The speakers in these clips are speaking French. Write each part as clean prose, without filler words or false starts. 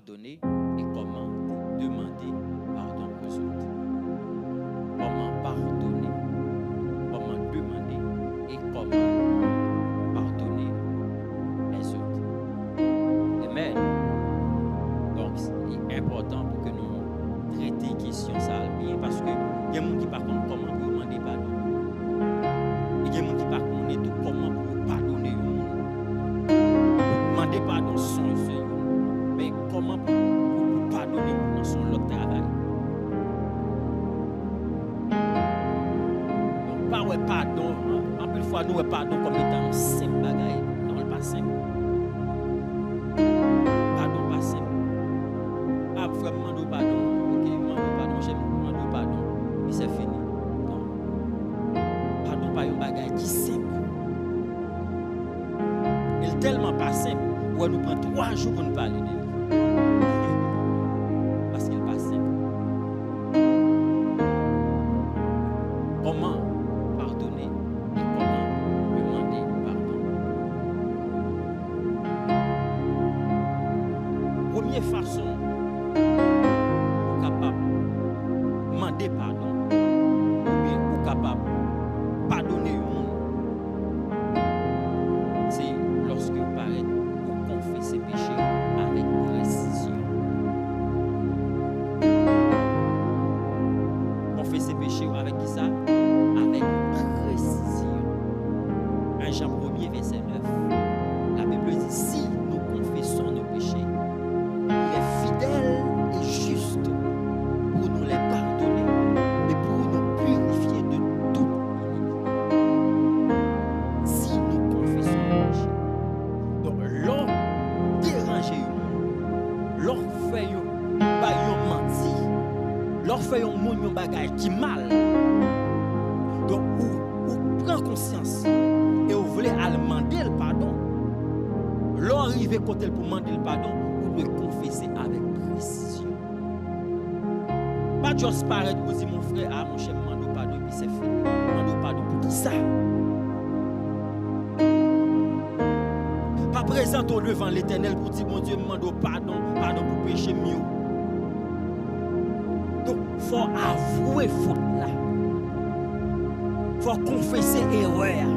pardonner et comment demander pardon aux autres. Comment pardonner, comment demander et comment pardonner les autres. Amen. Donc, il est important pour que nous traitions la question ça bien parce que il y a des gens qui par contre comment pour demander pardon. Il y a des gens qui par contre tout comment pour pardonner au monde. Demander pardon sans le Seigneur. Mais comment pour pardonner dans son autre travail. Donc, pas ouais pardon. En plus fois nous ouais pardon comme étant un simple bagaille. Non, pas simple. Pardon pas simple. Ah, vraiment nous pardon. OK, mando pardon, j'aime mando pardon. Et c'est fini. Non. Pardon pas un bagaille qui simple. Il est tellement pas simple. On nous prend 3 jours pour nous parler de lui. Parce qu'il n'est pas simple. Comment pardonner et comment demander pardon. Première façon pour capable demander pardon ou bien pour capable pardonner le monde, c'est lorsque vous parlez pour confesser péché avec précision. Confesser péché avec qui ça? Avec précision. 1 Jean 1er verset 9. La Bible dit si nous confessons nos péchés, il est fidèle et juste pour nous les pardonner et pour nous purifier de toute iniquité. Si nous confessons nos péchés. Donc, l'homme dérangé, l'homme fait un menti, l'homme fait un bagage qui mal. Donc, vous prenez conscience et vous voulez aller demander le pardon. L'homme arrive côté pour demander le pardon, vous le confesser avec précision. Pas juste paraître pour dire mon frère, ah mon cher, demande pardon, puis c'est fini. Demande pardon pour qui ça? Pas présent devant l'Éternel pour dire mon Dieu, demande pardon pour péché mieux. Donc, il faut avouer faute là. Il faut confesser erreur.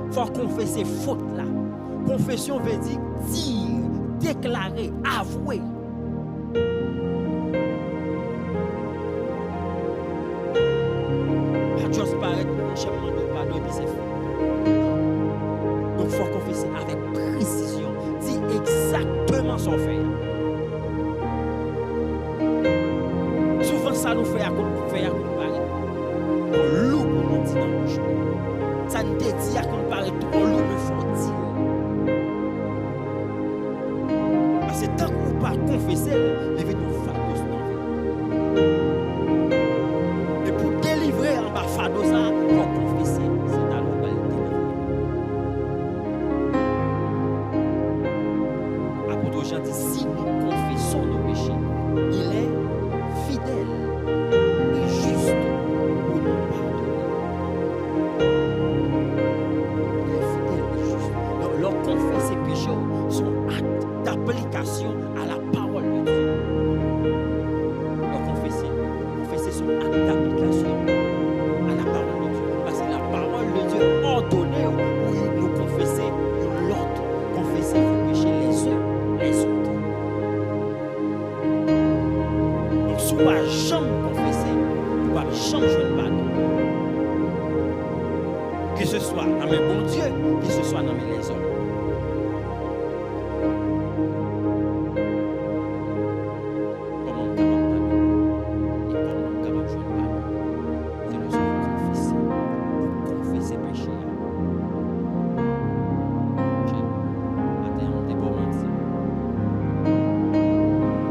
Il faut confesser faute là. Confession veut dire déclarer, avouer. Pas juste paraître, mon cher, demande pardon, puis c'est fini. Donc, il faut confesser avec précision. Dis exactement son fait. Souvent, ça nous fait à comparer. On loue pour nous dire dans le bouche. Ça nous dit à comparer tout. On loue le faut dire. Parce que tant qu'on ne pas confesser, les vies nous fados dans la vie. Et pour délivrer en bas fados, il faut confesser. C'est à l'eau qu'elle délivre. Apôtre Jean dit si nous confessons nos péchés, il est fidèle et juste pour nous pardonner. Il est fidèle et juste. Donc, leur confesser péché sont actes d'application à la parole de Dieu. Leur confesser son acte d'application à la parole de Dieu. Parce que la parole de Dieu ordonne pour nous confesser l'autre, confesser vos péchés les uns les autres. Donc, si vous ne pouvez jamais confesser, vous ne pouvez jamais jouer de pardon. Que ce soit dans mes bons Dieu, que ce soit dans mes les hommes. Comment on est capable de pardonner? Et comment on est capable de jouer de pardon? C'est le seul confesser. Confesser péché. Matin, on n'est pas menti.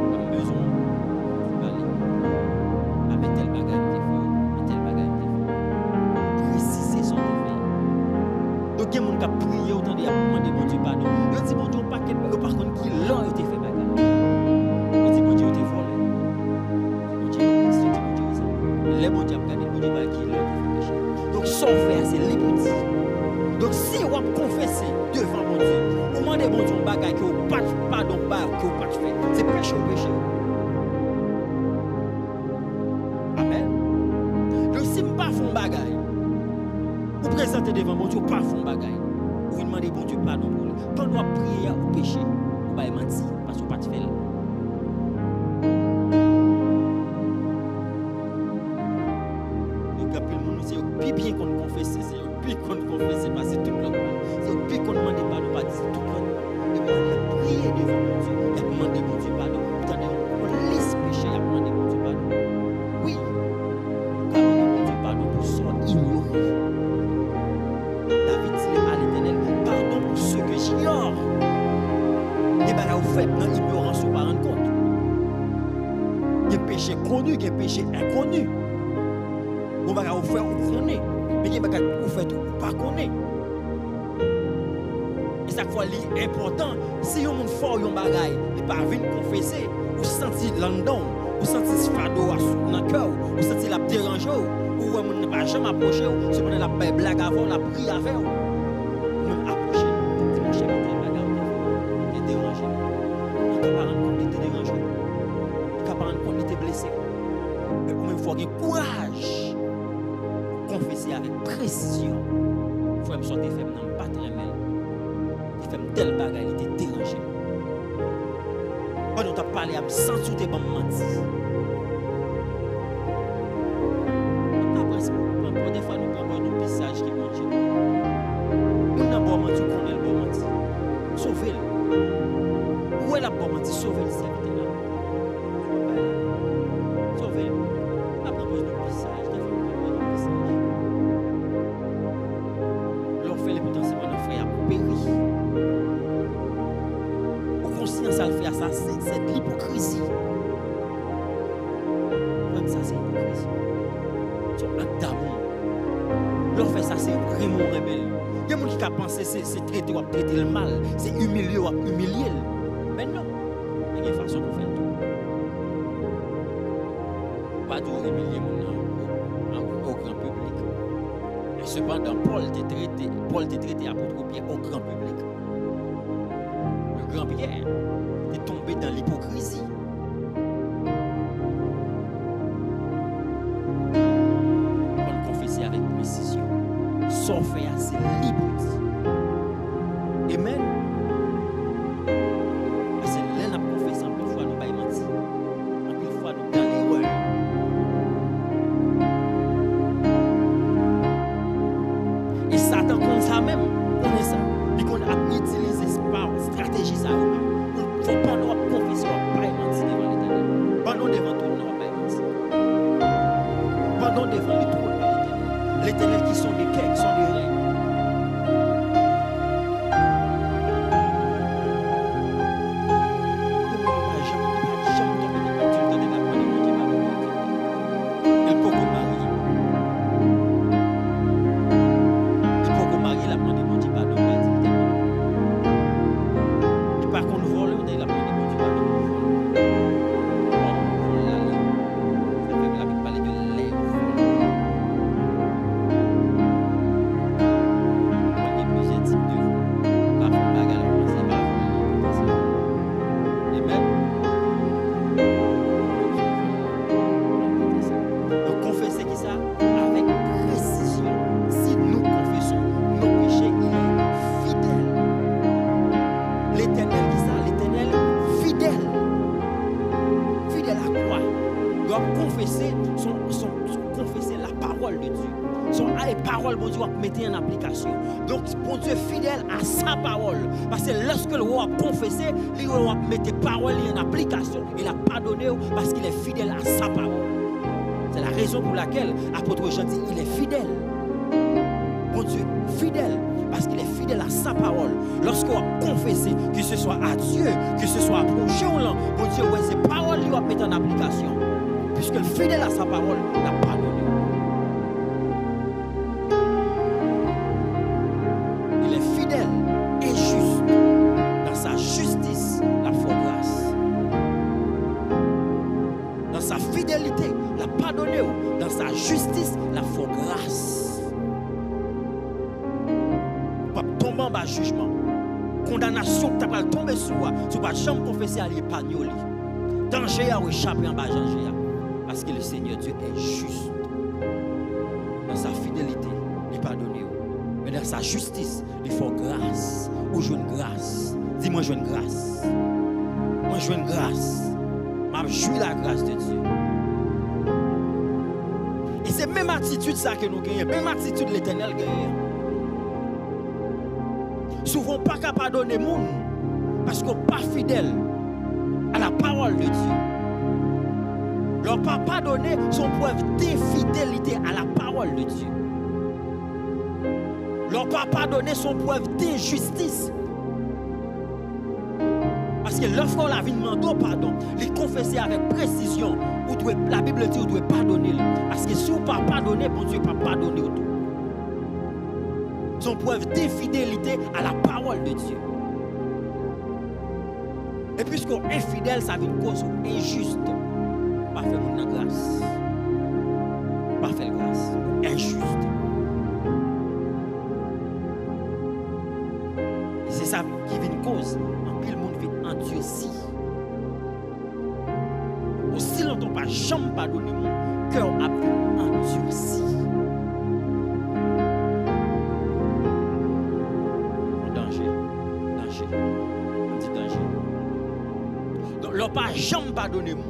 On a besoin de parler. À mettre tel bagage de fort, mettre tel bagage de fort. Préciser son défaut. Donc, il y a des gens qui ont prié autant de péché au péché. Amen. Donc si je ne fais pas de bagaille, vous présentez devant mon Dieu, pas de bagaille. Vous demandez bon Dieu pardon pour lui. Quand nous prions au péché, vous ne mentir parce que vous ne pas faire. Donc après le monde c'est plus bien qu'on confesse, c'est plus qu'on confesse parce que tout le monde. C'est plus qu'on demande pardon, pas dire tout le monde. Et puis il a prié devant mon Dieu, il a demandé mon Dieu pardon. Vous attendez, on laisse pécher, il a demandé mon Dieu pardon. Oui. On a demandé mon Dieu pardon pour son ignoré. David dit à l'Éternel, pardon pour ceux que j'ignore. Et bien là, vous faites dans l'ignorance, vous ne vous rendez compte. Il y a péché connu, il y a péché inconnu. Vous ne vous faire, vous connaissez. Mais il y a des choses que vous faites, vous ne pas connaissez. Et chaque fois, c'est important. Si vous avez fort, vous avez et pas venir confesser, vous sentez l'endon, vous sentez ce fardeau dans le cœur, vous sentez la dérange, ou vous ne pas jamais approcher, si vous avez la blague avant, la prière avec vous. Vous même approcher, si mon chef est bagarre, il est dérangé. Il ne peut pas rendre compte qu'il est dérangé. Il ne peut pas rendre compte qu'il est blessé. Mais vous même faut avoir courage. Confesser avec précision. Il faut me sortir faire dans pas très mal. Il fait tel bagage, il était dérangé. Quand on t'a parlé, à me sentir tes bonnes mentir. Après, des fois, nous prenons un message qui mange. Nous n'avons pas menti, qu'on est le bon menti. Sauvez-le. Où est la bonne menti? Sauvez-le, c'est là. Sauvez-le. Après, pose un message. Fait les potentiellement nos frères péri. Au conscience à le faire ça, c'est de l'hypocrisie. Même ça, c'est l'hypocrisie. C'est un d'amour. L'on fait ça, c'est vraiment rebelle. Il y a des gens qui pensent que c'est traiter ou traiter le mal, c'est humilier ou humilier. Mais non, il y a une façon pour faire tout. Pas de humilier au grand public. Cependant, Paul t'a traité apôtre Pierre au grand public. Le grand Pierre est tombé dans l'hypocrisie. On confessait avec précision. Sans faire assez libre. Amen. Parce que là, on a confessé, en plus fois, nous n'avons pas menti. En plus fois, nous dans l'erreur. Et Satan comme ça même, connaît ça. Il connaît à utiliser cette stratégie ça même. Il ne faut pas nous confesser, on ne va pas mentir devant l'Éternel. Pendant devant tout, on ne va pas mentir. Pendant devant le trône de l'Éternel. L'Éternel qui sont des quais, qui sont des reins. Confesser la parole de Dieu. Son parole, bon Dieu, va mettre en application. Donc, bon Dieu est fidèle à sa parole. Parce que lorsque le roi a confessé, il va mettre parole en application. Il a pardonné parce qu'il est fidèle à sa parole. C'est la raison pour laquelle l'apôtre Jean dit il est fidèle. Bon Dieu, fidèle. Parce qu'il est fidèle à sa parole. Lorsqu'on va confesser, que ce soit à Dieu, que ce soit à prochain, bon Dieu, ouais, ces paroles, il va mettre en application. Puisque le fidèle à sa parole n'a pas donné. Il est fidèle et juste. Dans sa justice, la foi grâce. Dans sa fidélité, la pardonné. Dans sa justice, la foi grâce. Pas tomber en bas jugement. Condamnation que tu vas tomber sur toi. Tu ne vas jamais confesser à l'épargne. danger a échappé en bas danger. Parce que le Seigneur Dieu est juste. Dans sa fidélité, il pardonne. Mais dans sa justice, il faut grâce. Ou je une grâce. Dis-moi, je une grâce. Moi, je une grâce. Je jouis la grâce de Dieu. Et c'est même attitude ça que nous gagnons. Même attitude l'Éternel gagne. Souvent, pas qu'à pardonner le monde. Parce qu'on n'est pas fidèle à la parole de Dieu. Leur pas pardonner sont preuve d'infidélité à la parole de Dieu. Leur pas pardonner sont preuve d'injustice. Parce que lorsqu'on la vie demande pardon, les confesser avec précision, la Bible dit qu'on doit pardonner. Parce que si on ne pas pardonner, bon Dieu ne peut pas pardonner tout. Sont preuve d'infidélité à la parole de Dieu. Et puisqu'on est infidèle, ça veut une cause injuste. Pas faire mon grâce. Pas faire grâce. Injuste. Et c'est ça qui vient une cause. En pile monde vit endurci. Aussi longtemps pas jamais pardonner mon cœur a endurci. Danger. Danger. On dit danger. Donc leur pas jamais pardonner mon.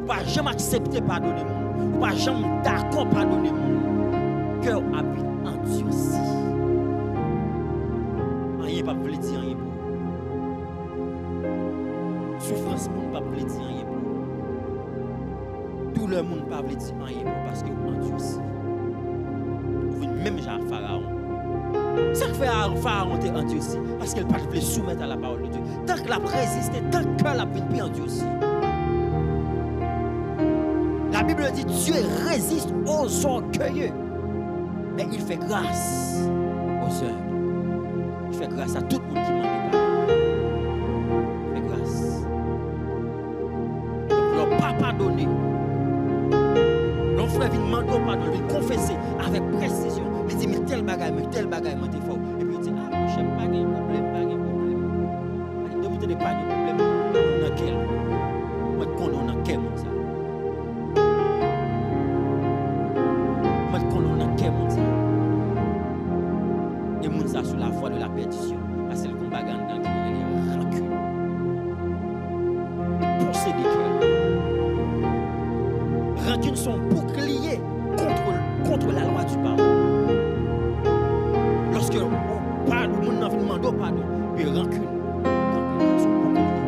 Pas jamais accepter pardonner mon. Pas jamais d'accord pardonner mon. Cœur a endurci. Rien pas veut dire rien pour. Souffrance monde pas veut dire rien pour. Tout le monde pas veut dire rien pour parce que endurci. Même genre Pharaon. Ça fait Pharaon était endurci parce qu'il pas voulu soumettre à la parole de Dieu. Tant que la résisté, tant que la vie endurci. La Bible dit Dieu résiste aux orgueilleux. Mais il fait grâce aux humbles. Il fait grâce à tout le monde qui m'en est pas. Il fait grâce. Donc, leur pas pardonner. Leur frère vient demander pardon, lui confesser avec précision. Il dit, mais tel bagaille, moi t'es fort. Et puis il dit, ah, moi, je n'aime pas de problème, pas de problème. Ne vous tenez pas de problème. On a quel? Moi, on a quel, ça? Et moun ça sur la voie de la perdition. Parce que le combat gagne dans le rancune. Poussez des cœurs. Rancune sont boucliers contre la loi du pardon. Lorsque on parle, moun n'a demandé pardon, puis rancune sont boucliers.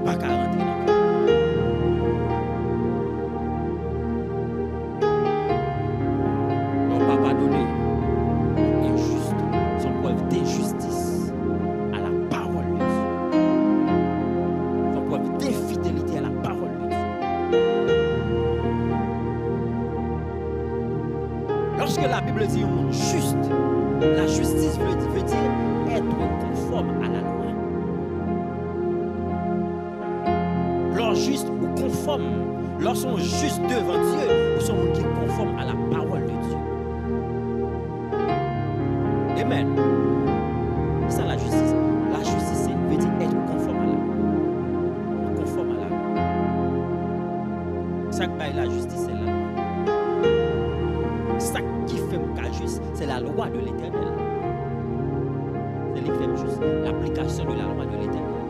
Pas qu'à rentrer dans le cœur. On ne va pas pardonner. D'injustice à la parole de Dieu. Son preuve d'infidélité à la parole de Dieu. Lorsque la Bible dit un monde juste, la justice veut dire être conforme à la loi. Lors juste ou conforme, lorsqu'on est juste devant Dieu, ou sont qui est conforme à la parole de Dieu. Amen. C'est ça la justice. La justice veut dire être conforme à la loi. Conforme à la loi. Ça qui fait la justice, c'est la loi. Ça qui fait mon cas juste, c'est la loi de l'Éternel. C'est lui qui fait juste l'application de la loi de l'Éternel.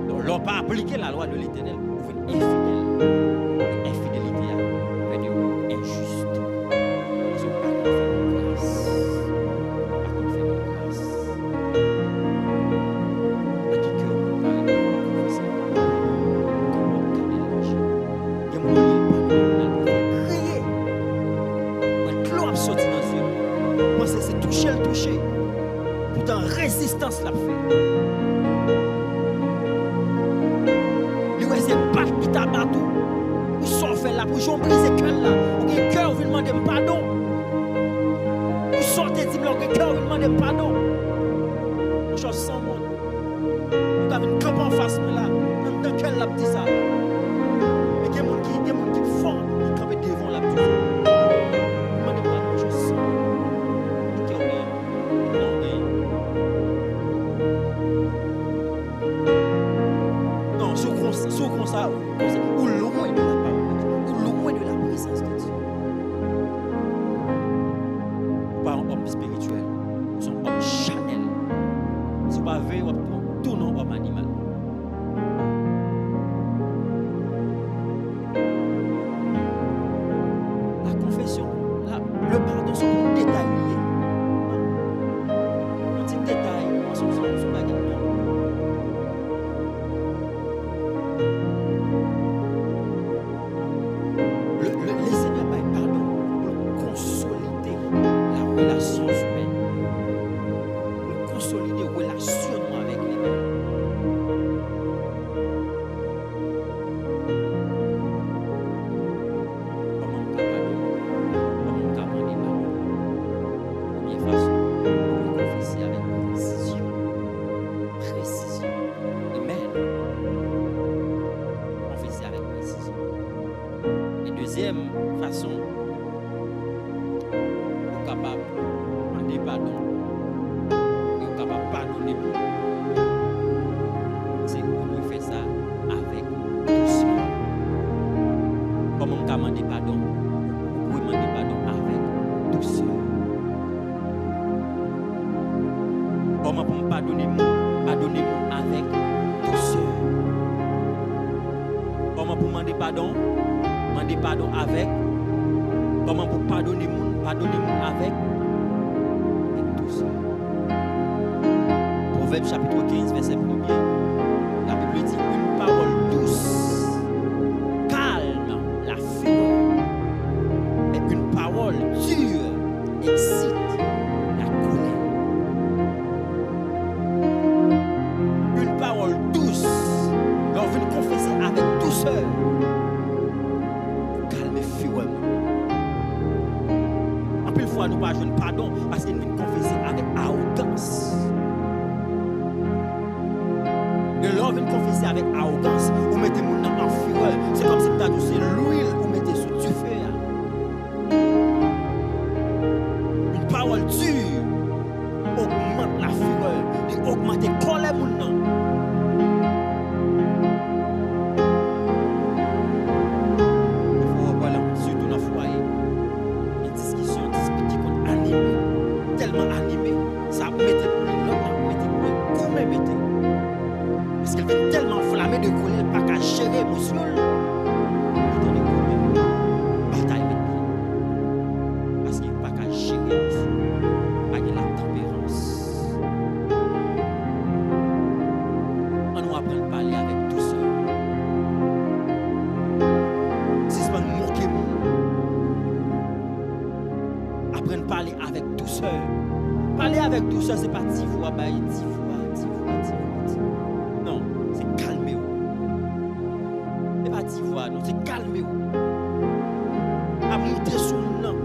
Donc, l'on pas appliquer la loi de l'Éternel, vous êtes infidèle. L'infidélité fait de vous injuste. Ils ont pas fait de grâce. C'est toucher le toucher. Pourtant, résistance l'a fait. Lui, c'est pas qui t'a battu. Ou s'en fait là, pour j'en brise le cœur là. Ou que le cœur vous demande pardon. Ou sortez dit, le cœur vous demande pardon. Chose sans monde. Vous avez une camp en face, mais là, dans quel l'a dit ça? Et il y a des gens qui font, qui campent devant la petite. Demandez pardon, chose sans monde. ça, ou loin de la parole de Dieu, ou loin de la présence de Dieu. Pas un homme spirituel, c'est un homme charnel. Si vous avez tout non homme animal. La confession, le pardon, c'est un détail lié. Un petit détail, on s'en baguette. Le Seigneur m'a pardon pour consolider la relation humaine, pour consolider le relationnement avec les mêmes. Comment on peut pardonner? Première façon, on peut confesser avec précision. Précision. Amen. Confesser avec précision. Et deuxième façon, on est capable de demander pardon. Et on est capable de pardonner. C'est qu'on fait ça avec douceur. Comment on peut demander pardon? On peut demander pardon avec douceur. Comment on peut pardonner avec douceur. Comment pour demander pardon? Demander pardon avec. Comment pour pardonner avec douceur. Proverbe chapitre 15, verset 1er. La Bible dit une parole douce calme la fureur. Et une parole dure excite la colère. Une parole douce, on veut confesser avec douceur. Calme fureur. En plus, fois, nous ne pouvons pas pardon parce qu'il nous confesser avec arrogance. Et l'on vient confesser avec arrogance, vous mettez mon nom en fureur. C'est comme si vous avez l'huile, vous mettez sous du feu. Une parole dure augmente la fureur, et augmente la colère mon nom. Surtout dans le foyer, une discussion, discuter qu'on animé, tellement animé, ça mettez pour l'autre, mettez pour vous, mettez. Parce qu'elle fait tellement enflammée de colère, pas qu'à gérer l'émotion. Bataille avec lui. Parce qu'il n'y a pas qu'à gérer l'émotion. Pas qu'il y a la tempérance. On nous apprend à parler avec douceur. Si ce n'est pas nous moquer, apprendre à parler avec douceur. Parler avec douceur, ce n'est pas 10 fois, 10 fois. Non, c'est calmer. Ce n'est pas 10 fois, non, c'est calmer. À monter sur le nom.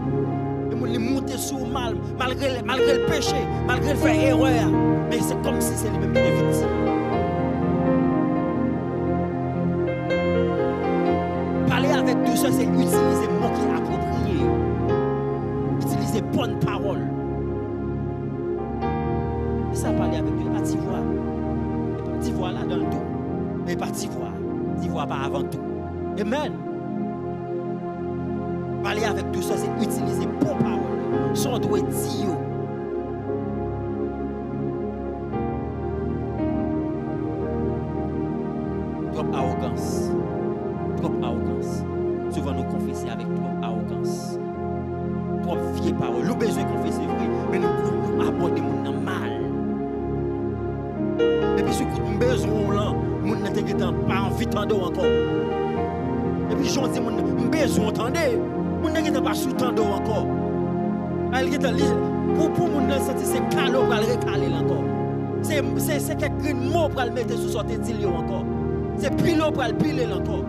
Et monter sur le mal, malgré le péché, malgré le faire erreur. Mais c'est comme si c'est lui-même qui est victime. Parler avec douceur, c'est utiliser le mot qui est approprié. Utiliser bonne parole. Et ça, parler avec Dieu, pas 10 fois. 10 fois là dans le tout. Mais pas 10 fois. 10 fois pas avant tout. Amen. Parler avec douceur, c'est utiliser bonne parole. Son doit dire. Trop arrogance. Trop arrogance. Souvent nous confesser avec trop arrogance. Trop vieille parole. Nous besoin de confesser vrai, mais nous aborder mon mal. Et puis, ce que nous besoin là, nous n'avons pas envie d'entendre encore. Et puis, je dis, nous besoin d'entendre. Nous n'avons pas sous-tendre encore. Pour nous sentir, c'est calot pour le recaler encore. C'est quelques mots pour le mettre sous sorte d'île encore. C'est pilo pour le piler encore.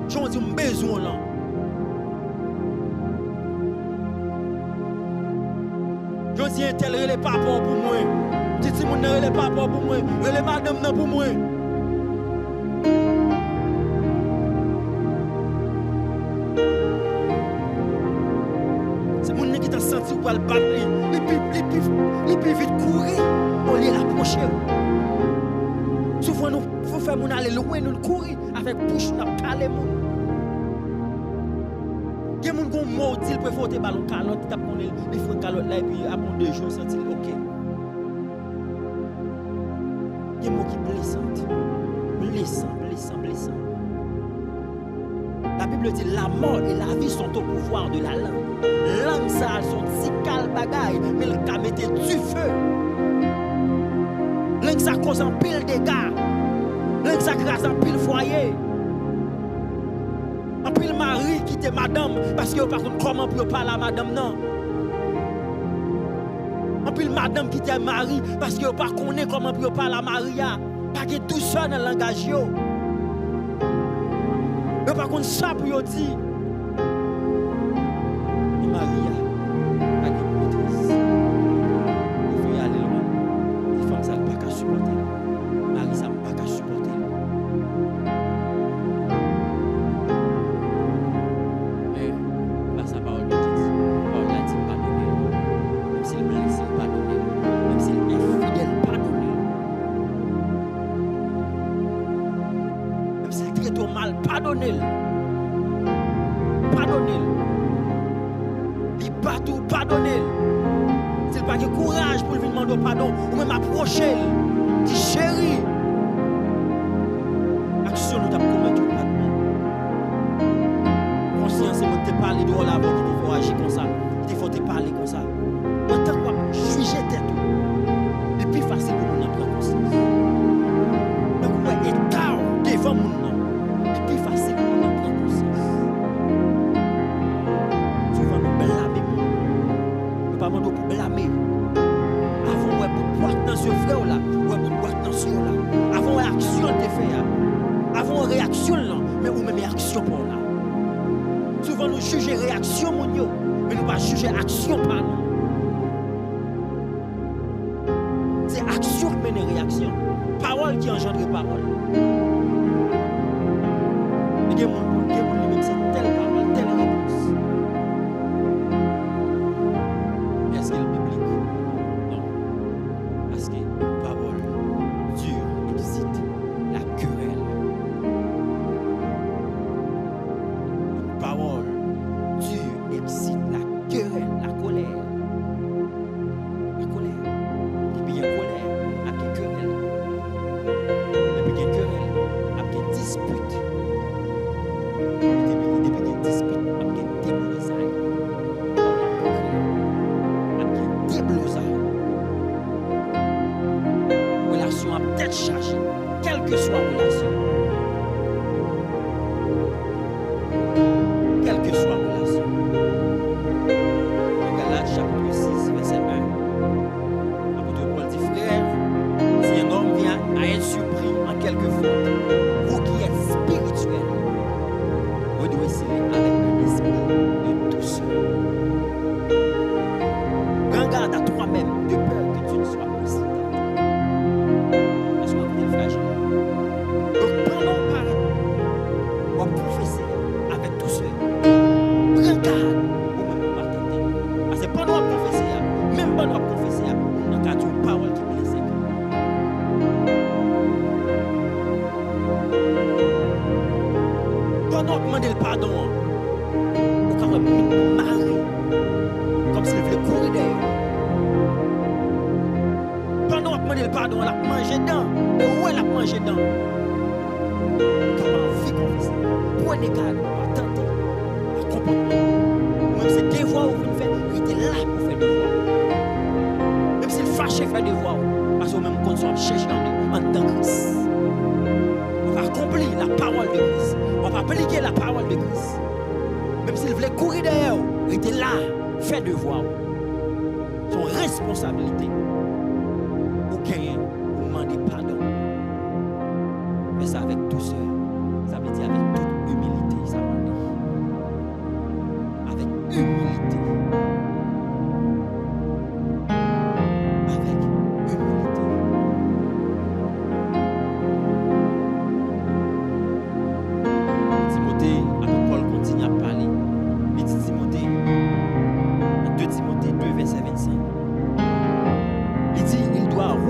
Je dis, nous besoin là. Je dis, tel relais pas pour moi. Si mon ne relève pas pour moi, relève madame non pour moi. C'est mon qui t'a senti pour le battre, il peut vite courir pour aller l'approcher. Souvent nous vous faire mon aller loin, nous courir avec bouche, nous caler mon. Il y a des gens qui ont maudit, ils peuvent faire des ballons calottes, ils tapent les frères calottes là, et puis après 2 jours, ils sentent OK. Il y a des gens qui blessent. La Bible dit la mort et la vie sont au pouvoir de la langue. Langue, ça, sont si calme bagaille, mais le cas mettait du feu. Langue, ça cause un pile dégâts. Langue, ça crase un pile foyer. Un pile mari qui était madame, parce que par contre, comment pour parler à madame, non. Un pile madame qui était mari, parce que par contre, comment pour parler à Maria. Pas que douceur dans le langage. Mais par contre, ça pour dire, Maria, pas de maîtrise. Il faut y aller loin. Les femmes, ça ne pas qu'à supporter. Marie, ça ne pas qu'à supporter. Mais, par sa parole de Dieu, la parole a dit pardonner. Même s'il blesse, pardonner. Même s'il est fidèle, pardonner. Même s'il traite au mal, pardonner. Tout pardonner. S'il pas de courage pour lui demander pardon, ou même approcher, dit chérie, action nous t'avons commis tout maintenant. Conscience, c'est que tu parles de là avant qu'il faut agir comme ça, il faut te parler comme ça. En tant que juger tête, c'est plus facile pour nous prendre conscience. Donc, ouais, état devant nous, c'est plus facile pour nous prendre conscience. Souvent, nous blâmer. Pas pour blâmer. Avant ouais pour boire dans ce frère là, ouais pour boire dans ce là. Avant action de faire. Avant réaction là, mais ou même action pour là. Souvent nous juger réaction mon yo, mais nous pas juger action par nous. C'est action qui mène réaction. Parole qui engendre parole. Et des monde même c'est telle parole, telle réponse.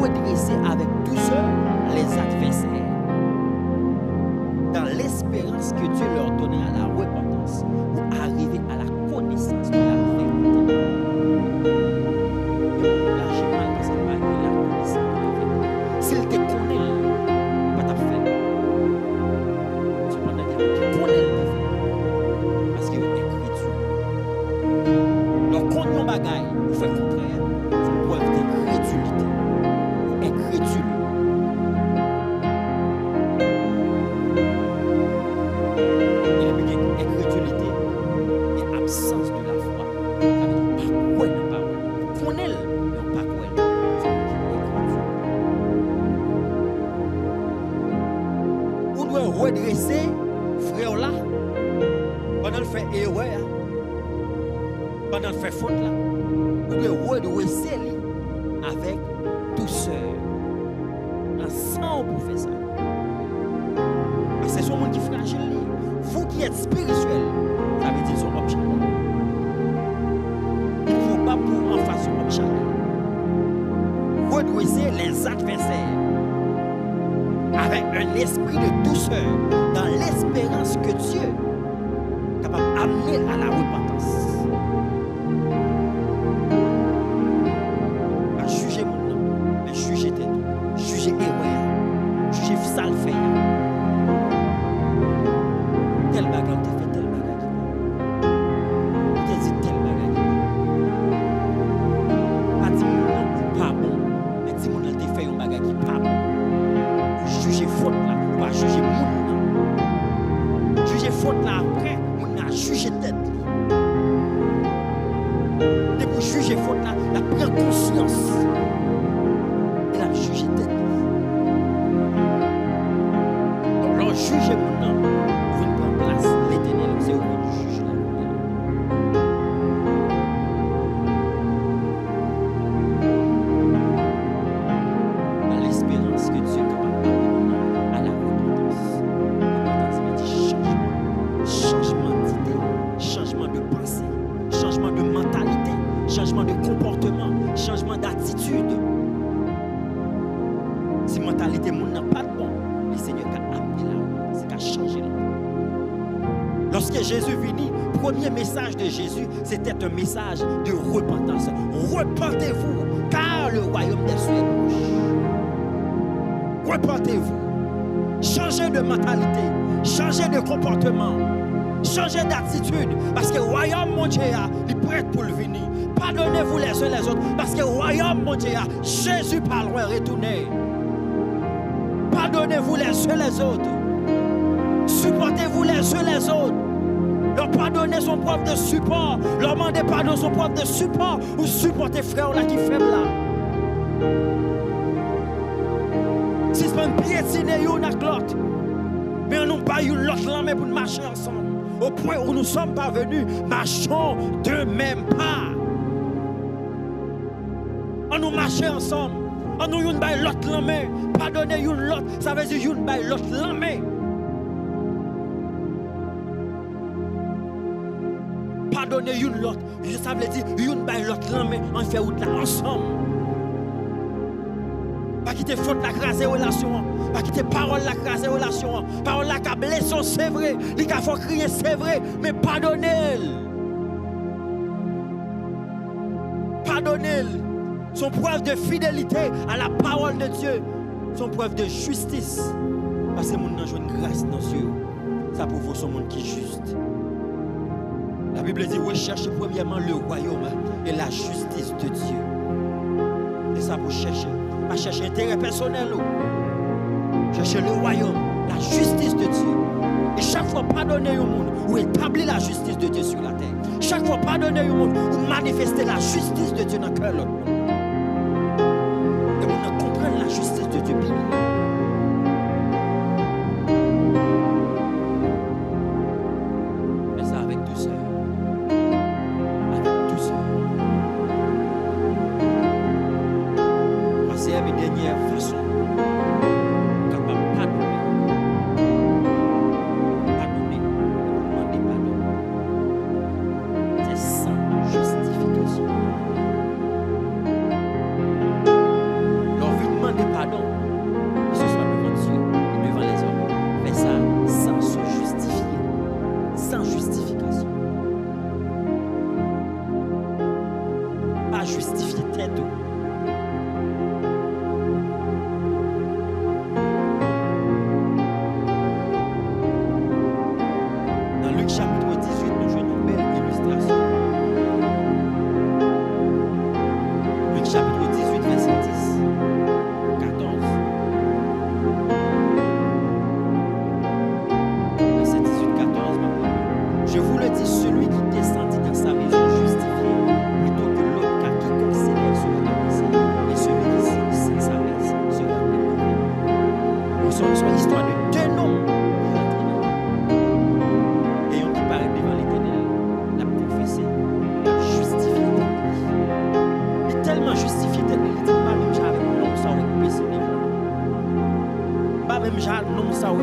redresser avec douceur les adversaires. l'espérance que Dieu leur donnait à la repentance pour arriver à la connaissance de la vérité. Et là, j'ai mal parce qu'il va arriver à la connaissance de la vérité. S'il te connaît, il va t'en faire. Cependant, il connaît le fait. Parce qu'il est incrédule. Donc, quand on bagaille, vous faites le contraire, vous preuve d'incrédulité. Incrédule. Incrédulité et absence de la foi. Ça veut dire pas quoi dans la parole. Connaît-le, mais pas quoi. On doit redresser frère là pendant le fait erreur, pendant le fait faute là. On doit redresser avec douceur. Ensemble pour faire ça. Parce que c'est son monde qui est fragile. Vous qui êtes spirituel, ça veut dire son homme charnel. Il ne faut pas pour en face son homme charnel. Redresser les adversaires avec un esprit de douceur dans l'espérance que Dieu est capable d'amener à la repentance. Pas juger mon nom, mais juger tête, juger erreur, juger ça le fait. Tel bagage, tu fait tel bagage. Tu dit tel bagage. Pas dire mon pas bon, mais dis mon tu fait un bagage qui pas bon. Pour juger faute là, pas juger moun. Juger faute là après, on a jugé tête. Et pour juger faute là, la prend conscience. Elle a jugé tête. Donc là, juger moun. L'éternel, c'est où il juge la lumière. Dans l'espérance que Dieu est capable d'amener à la repentance. Repentance veut dire changement. Changement d'idée, changement de pensée, changement de mentalité, changement de comportement, changement d'attitude. Si la mentalité n'a pas de bon, le Seigneur a amené la repentance, il a changé la. Lorsque Jésus venu, le premier message de Jésus, c'était un message de repentance. Repentez-vous, car le royaume des cieux est proche. Repentez-vous. Changez de mentalité, changez de comportement, changez d'attitude, parce que le royaume mon Dieu est prêt pour le venir. Pardonnez-vous les uns les autres, parce que le royaume mon Dieu, Jésus pas loin retourner. Pardonnez-vous les uns les autres. Supportez-vous les uns les autres. Leur pardonner son preuve de support. Leur demander pardon son preuve de support. Ou supporter frère là qui faible là. Si c'est pas un piétiner yon avec l'autre. Mais nous pas une l'autre là mais pour marcher ensemble. Au point où nous sommes parvenus, marchons de même pas. On nous marcher ensemble. On nous yon bail l'autre là mais pardonner yon l'autre, ça veut dire yon bail l'autre là mais. Pardonner une l'autre, ça veut dire une by l'autre là, mais on fait route là ensemble. Pas quitter faute la craser relation, pas quitter parole la craser relation, parole la qui blesse c'est vrai, il faut crier c'est vrai, mais pardonnez. Pardonnez. Son preuve de fidélité à la parole de Dieu, son preuve de justice. Parce que mon monde a une grâce dans Dieu, ça pour vous son monde qui est juste. La Bible dit recherchez premièrement le royaume et la justice de Dieu. Et ça pour chercher. Pas chercher intérêt personnel. Chercher le royaume, la justice de Dieu. Et chaque fois pardonner au monde ou établir la justice de Dieu sur la terre. Chaque fois pardonner au monde ou manifester la justice de Dieu dans le cœur. Et on comprendre la justice de Dieu biblique.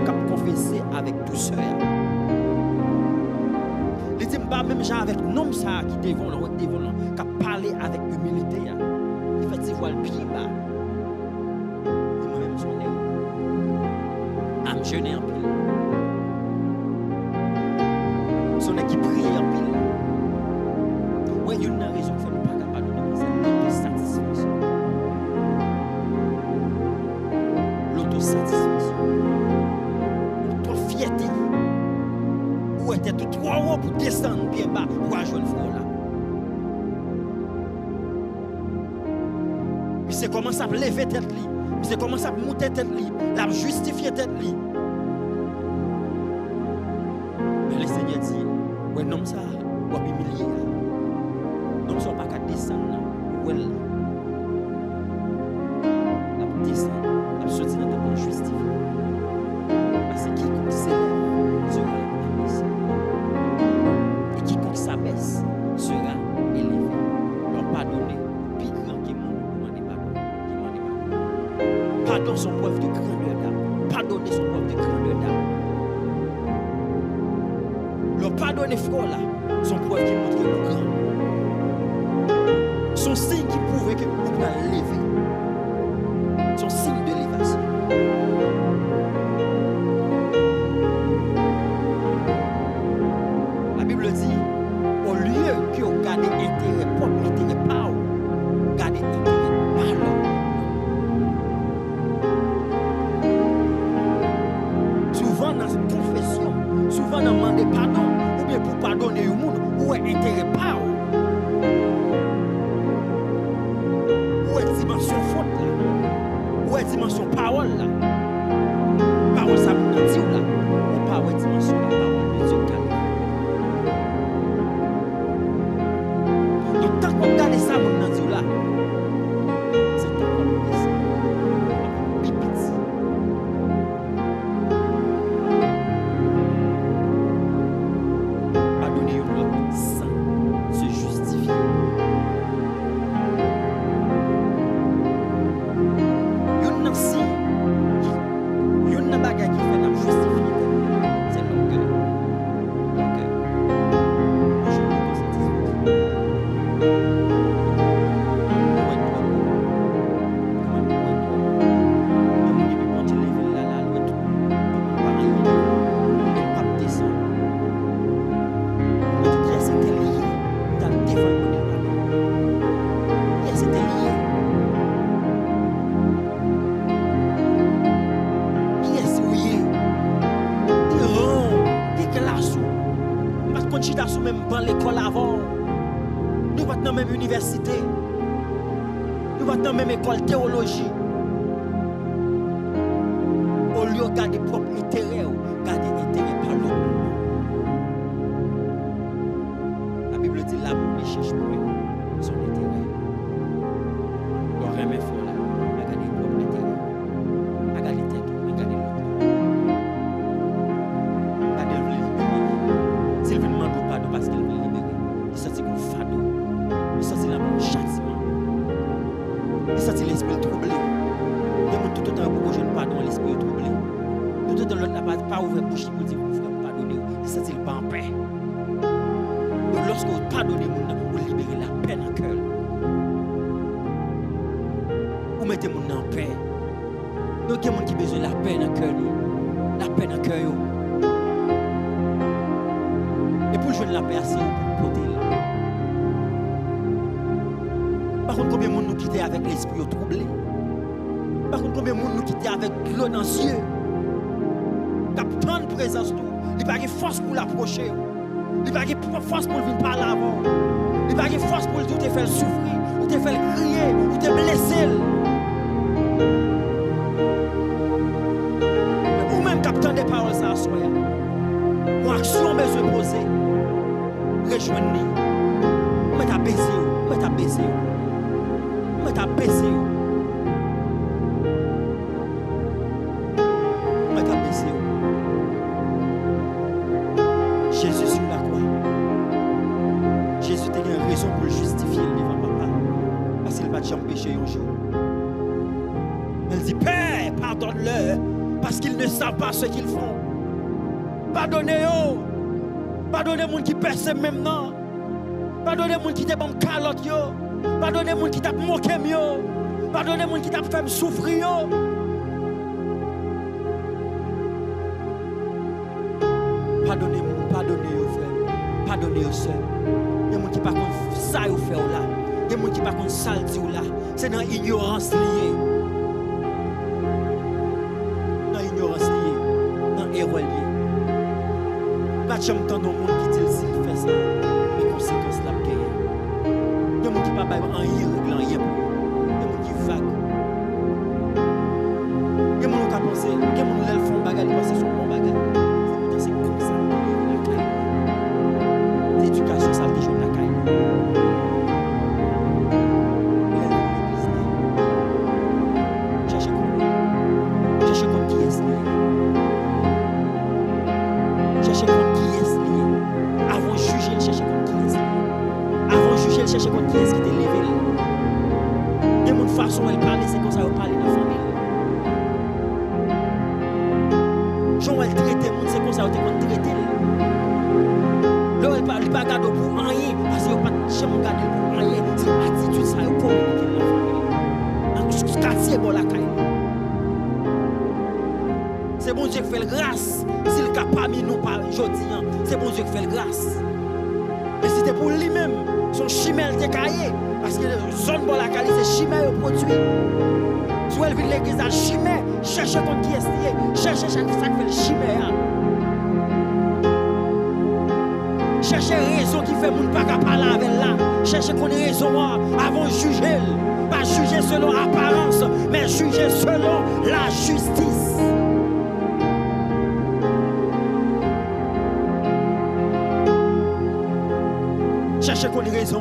qu'à confesser avec douceur. Il dit pas même gens avec nom ça qui devant qu'à parler avec humilité. Il fait il voit le pied bas. Moi-même son nez. Am jeûner en pile. Son équipe prie en pile. Ouais, il y a une raison qu'il ne faut pas capable de donner l'autosatisfaction. L'autosatisfaction. Trop fierté. Ou était tout trop haut pour descendre bien bas pour ajouter le front là. Puis c'est comment ça lever tête li. Puis c'est comment ça monter tête li. La justifier tête li. Mais le Seigneur dit, ouais non ça, ou humilier. Non ça pas qu'à descendre. Ouais là. La descendre, la sortir dans le justifier. Parce que quiconque s'élève sera abaissé. Et quiconque s'abaisse sera élevé. Leur pardonner, plus grand qui monde, demandez pardon. Pardon son preuve de grandeur d'âme. Pardonner son preuve de grandeur d'âme. Leur pardonner frère là, son preuve qui montre le grand. Son signe qui prouve que vous pouvez lever. Son signe d'élévation. La Bible dit, au lieu que vous gardez intérêt propre, intérêt pas, gardez intérêt par l'homme. Souvent dans une confession, souvent dans demander pardon, ou bien pour pardonner au monde, ou est intérêt pas. Où est dimension faute là? Où est dimension parole là? Parole ça nous dit là. Ou pas où est dimension la parole de Dieu calme. Donc tant qu'on garde ça nous dit là, c'est tant qu'on dit ça. Pipiti. Pardonner l'autre sans se justifier. Même dans l'école avant, nous pas dans la même université, nous pas dans la même école théologie. Au lieu de garder propre intérêt, garder intérêt par l'autre. La Bible dit là, ne cherche pas son intérêt. On remet fort là, à garder propre intérêt, à garder tête, à garder l'autre. S'il veut demander pardon parce qu'il veut libérer, il sentit qu'on fado, il sentit l'amour châtiment, il sentit l'esprit troublé. Il y a tout le temps pour que je ne pardonne l'esprit troublé. Tout le temps l'autre n'a pas ouvert bouche pour dire vous frère pardonnez, il sentit pas en paix. Donc lorsque vous pardonnez, vous libérez la peine en cœur. Vous mettez mon en paix. Donc il y a des gens qui ont besoin de la peine en cœur, la peine en cœur. Et pour jouer de la paix assez pour porter là. Par contre, combien de monde nous quitte avec l'esprit troublé? Par contre, combien de monde nous quitte avec l'eau dans les yeux? Qui a tant de présence, il n'y a pas de force pour l'approcher. Il n'y a pas de force pour venir parler avant. Il n'y a pas de force pour tout te faire souffrir, ou te faire crier, ou te blesser. Ou même captant des paroles, ça soit. Pour action, besoin de poser. Rejoignez. Mettez à baiser. Mettez à baiser. Mettez à baiser. Mettez à baiser. Jésus sur la croix. Jésus a une raison pour le justifier devant papa. Parce qu'il va te péché un jour. Elle dit, Père, pardonne-le, parce qu'ils ne savent pas ce qu'ils font. Pardonnez-eux. Pardonnez les gens qui percent même non. Pardonnez les gens qui te bon calotte yo. Pardonnez les gens qui t'a moqué yo. Pardonnez les gens qui t'a fait souffrir yo. Pardonnez-moi, pardonnez-vous frère. Pardonnez-vous sœur. Il y a des gens qui par contre ça vous fait là. Il y a des gens qui par contre ça dit là. C'est dans l'ignorance liée. Dans l'ignorance liée. Dans l'erreur liée. Pas de chambre dans le monde qui dit s'il fait ça. Les conséquences là gagner. Il y a des gens qui ne peuvent pas rien régler rien. Il y a des gens qui vaguent. Il y a des gens qui pensent, il y a des gens qui font bagarre, ils pensent que c'est bon bagarre. C'est comme ça. L'éducation, ça te joue la caille. Cherchez comme qui est lié. Cherchez comme qui est lié. Avant de juger, cherchez comme qui est lié. Avant de juger, cherchez comme qui est qui t'est levé. Il y a une façon elle parle, c'est comme ça elle parle dans la famille. Jean elle traite monde, c'est comme ça elle traite. Là elle parle pas garder pour rien parce qu'il pas jamais garder pour rien, c'est attitude ça elle communique dans la famille. Dans tout quartier bon la caille. C'est bon Dieu qui fait grâce. S'il n'est pas parmi nous aujourd'hui, c'est bon Dieu qui fait grâce. Mais c'était pour lui-même, son chimère était caillé. Parce que la zone de la qualité, c'est chimère au produit. Si elle vit l'église, elle chimère. Cherchez contre qui est lié. Cherchez chaque fois que fait le chimère. Cherchez raison qui fait moun pas parler avec là. Cherchez qu'on ait raison avant de juger. Pas juger selon l'apparence, mais juger selon la justice. Cherchez qu'on ait raison.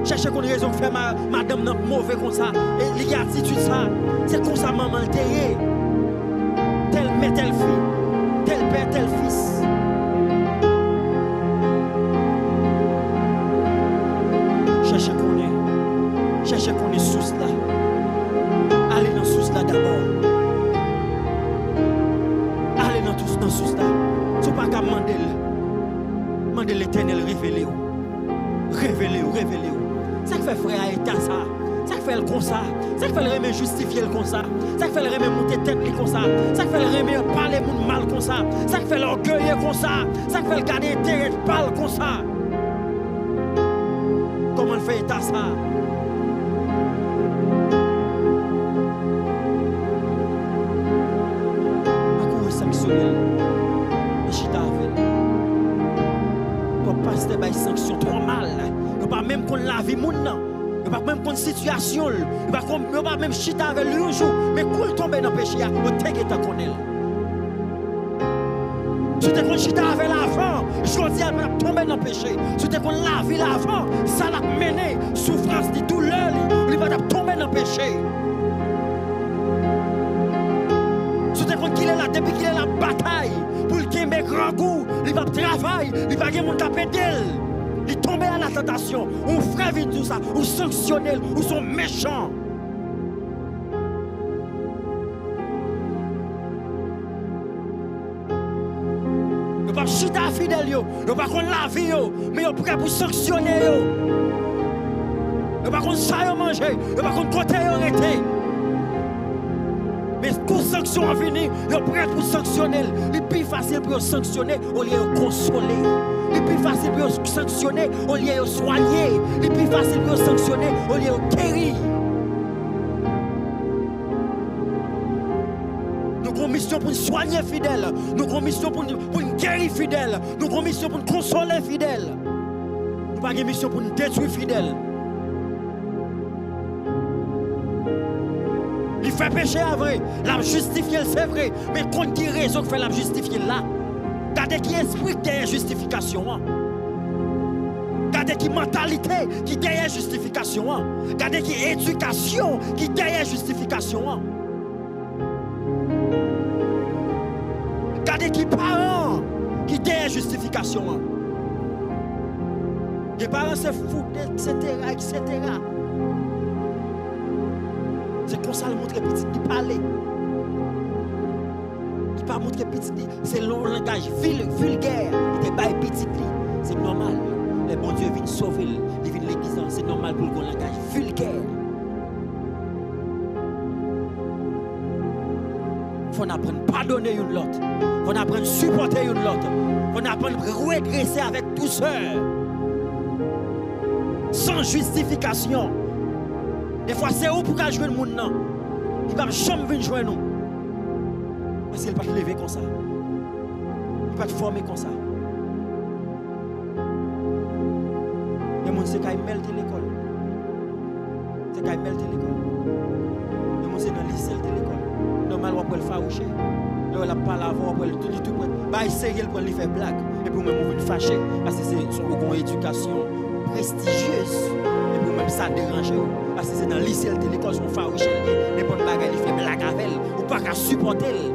Cherchez qu'on ait raison de faire madame non mauvais comme ça. Et les attitudes ça, c'est comme ça maman le terre. Tel mère, tel fille, tel père, tel fils. Cherchez qu'on est sous là. Allez dans sous là d'abord. Allez dans sous là. Si vous ne pouvez pas demander l'Éternel, révélez-vous. Révélez-vous. Ça fait frère à état ça. Ça fait le comme ça. Ça fait le remet justifier le comme ça. Ça fait le remet monter tête comme ça. Ça fait le remet parler moun mal comme ça. Ça fait l'orgueil comme ça. Ça fait le garder intérêt de parler comme ça. Comment on fait état ça? Pasteur bay sanction trop mal. Yo pas même qu'on la vie moun nan. Yo pas même qu'on situation. Yo pas même chita avec lui un jour, mais quand tomber dans péché yo te ta connaît. Si tu kon chita avec l'avant, jodi a tomber dans péché. Si tu kon la vie l'avant, ça l'a mené souffrance de douleur, il va tomber dans péché. Si tu kon qu'il est là depuis qu'il est la bataille pour le gagner grand goût, il va travailler, il va gagner mon tapé d'elle. Il tombe à la tentation, ou frère vient tout ça, ou sanctionner, ou sont méchants. Nous ne pas chuter fidèle, nous ne pas qu'on la vie, mais nous prêt pour sanctionner. Nous ne pas qu'on ça manger, nous ne pas qu'on côté arrêter. Mais pour sanction à venir, ils sont prêts pour sanctionner. Il est plus facile pour sanctionner au lieu de consoler. Il est plus facile pour sanctionner au lieu de soigner. Il est plus facile pour sanctionner au lieu de guérir. Nous avons une mission pour soigner fidèle. Nous avons une mission pour guérir fidèle. Nous avons une mission pour consoler fidèle. Nous n'avons pas une mission pour détruire fidèle. Il fait pécher à vrai, la justifier c'est vrai, mais contre qui raison que fait la justifier là? Regardez qui esprit qui derrière justification. Regardez qui mentalité qui derrière justification. Regardez qui éducation qui derrière justification. Regardez qui parents qui derrière justification. Les parents se foutent, etc., etc. C'est comme ça le montre petit qui parle. pas montrer petit, c'est le langage vulgaire. Il n'est pas petit. C'est normal. Les bons Dieu viennent sauver, ils viennent l'église. C'est normal pour le langage vulgaire. Il faut apprendre à pardonner une l'autre. Il faut apprendre à supporter une l'autre. Il faut apprendre à régresser avec douceur. Sans justification. Des fois, c'est où pour jouer le monde, non? Il va jamais venir jouer nous. Parce qu'il ne va pas te lever comme ça. Il ne va pas te former comme ça. Les gens, c'est quand ils meltent l'école. C'est quand ils meltent l'école. Les gens, c'est dans le lycée de l'école. Normal, on peut le faroucher. Là, on n'a pas la voix, on peut le tout. Bah, il sait qu'il peut lui faire blague. Et puis, même, on veut le fâcher. Parce que c'est une éducation prestigieuse. Et puis, même ça dérange. Parce que c'est dans le lycée de l'école, on farouche. Les bonnes bagages, il fait blague avec elle. Ou pas qu'à supporter elle.